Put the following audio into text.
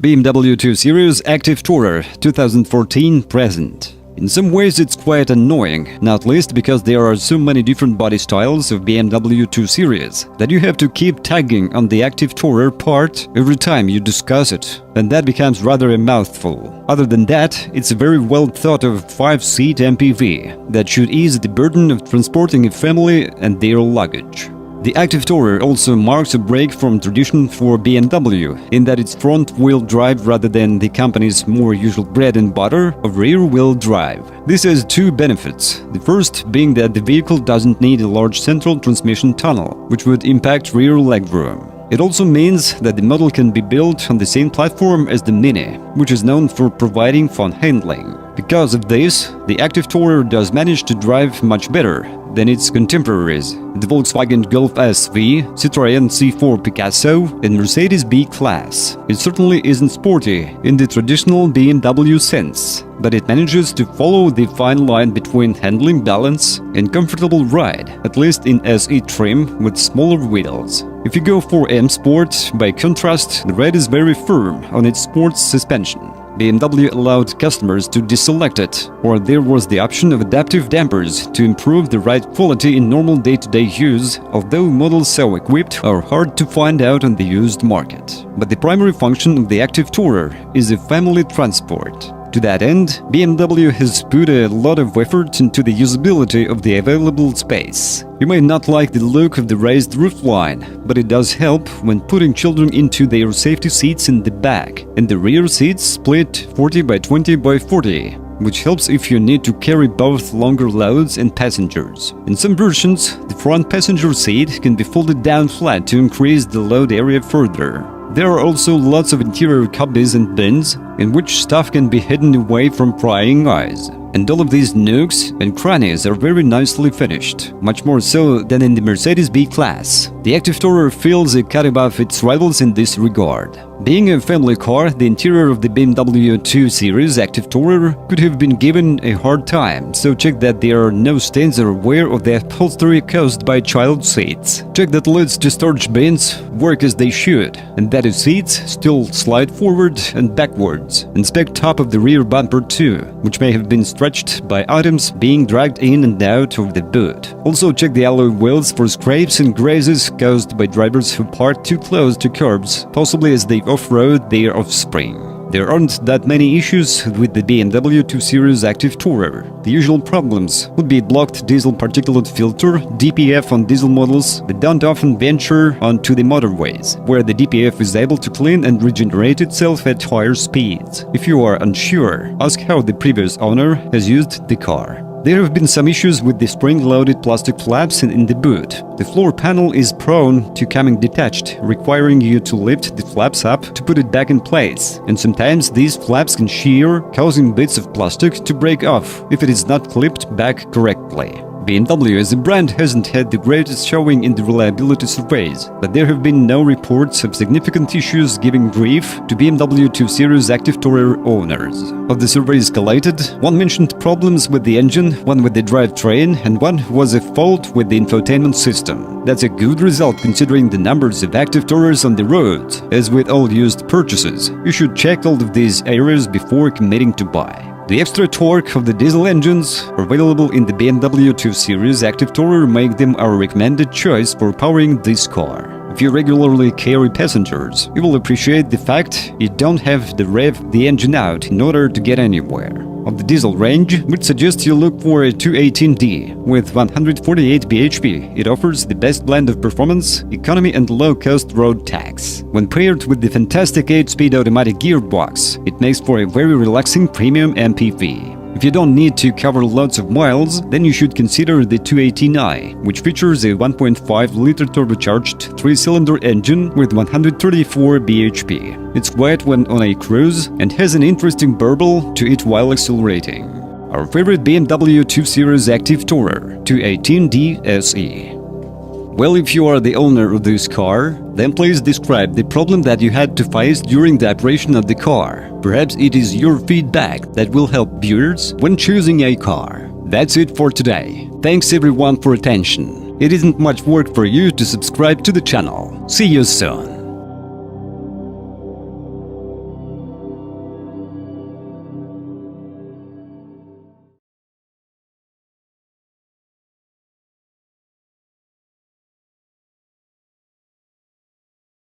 BMW 2 Series Active Tourer 2014 present. In some ways it's quite annoying, not least because there are so many different body styles of BMW 2 Series that you have to keep tagging on the Active Tourer part every time you discuss it, and that becomes rather a mouthful. Other than that, it's a very well thought of 5-seat MPV that should ease the burden of transporting a family and their luggage. The Active Tourer also marks a break from tradition for BMW in that it's front-wheel drive rather than the company's more usual bread and butter of rear-wheel drive. This has two benefits, the first being that the vehicle doesn't need a large central transmission tunnel, which would impact rear legroom. It also means that the model can be built on the same platform as the Mini, which is known for providing fun handling. Because of this, the Active Tourer does manage to drive much better than its contemporaries, the Volkswagen Golf SV, Citroën C4 Picasso, and Mercedes B-Class. It certainly isn't sporty in the traditional BMW sense, but it manages to follow the fine line between handling balance and comfortable ride, at least in SE trim with smaller wheels. If you go for M Sport, by contrast, the ride is very firm on its sports suspension. BMW allowed customers to deselect it, or there was the option of adaptive dampers to improve the ride quality in normal day-to-day use, although models so equipped are hard to find out on the used market. But the primary function of the Active Tourer is a family transport. To that end, BMW has put a lot of effort into the usability of the available space. You may not like the look of the raised roofline, but it does help when putting children into their safety seats in the back, and the rear seats split 40 by 20 by 40, which helps if you need to carry both longer loads and passengers. In some versions, the front passenger seat can be folded down flat to increase the load area further. There are also lots of interior cubbies and bins in which stuff can be hidden away from prying eyes. And all of these nooks and crannies are very nicely finished, much more so than in the Mercedes B-Class. The Active Tourer feels a cut above its rivals in this regard. Being a family car, the interior of the BMW 2 Series Active Tourer could have been given a hard time, so check that there are no stains or wear of the upholstery caused by child seats. Check that lids to storage bins work as they should, and that the seats still slide forward and backwards. Inspect top of the rear bumper too, which may have been stretched by items being dragged in and out of the boot. Also check the alloy wheels for scrapes and grazes caused by drivers who park too close to curbs, possibly as they off-road their offspring. There aren't that many issues with the BMW 2 Series Active Tourer. The usual problems would be blocked diesel particulate filter, DPF on diesel models that don't often venture onto the motorways, where the DPF is able to clean and regenerate itself at higher speeds. If you are unsure, ask how the previous owner has used the car. There have been some issues with the spring-loaded plastic flaps in the boot. The floor panel is prone to coming detached, requiring you to lift the flaps up to put it back in place, and sometimes these flaps can shear, causing bits of plastic to break off if it is not clipped back correctly. BMW as a brand hasn't had the greatest showing in the reliability surveys, but there have been no reports of significant issues giving grief to BMW 2 Series Active Tourer owners. Of the surveys collated, one mentioned problems with the engine, one with the drivetrain, and one was a fault with the infotainment system. That's a good result considering the numbers of Active Tourers on the road. As with all used purchases, you should check all of these areas before committing to buy. The extra torque of the diesel engines available in the BMW 2 Series Active Tourer make them our recommended choice for powering this car. If you regularly carry passengers, you will appreciate the fact you don't have to rev the engine out in order to get anywhere. Of the diesel range, we'd suggest you look for a 218D. With 148 bhp, it offers the best blend of performance, economy and low-cost road tax. When paired with the fantastic 8-speed automatic gearbox, it makes for a very relaxing premium MPV. If you don't need to cover lots of miles, then you should consider the 218i, which features a 1.5-liter turbocharged 3-cylinder engine with 134 bhp. It's quiet when on a cruise and has an interesting burble to it while accelerating. Our favorite BMW 2 Series Active Tourer 218D SE. Well, if you are the owner of this car, then please describe the problem that you had to face during the operation of the car. Perhaps it is your feedback that will help viewers when choosing a car. That's it for today. Thanks everyone for attention. It isn't much work for you to subscribe to the channel. See you soon.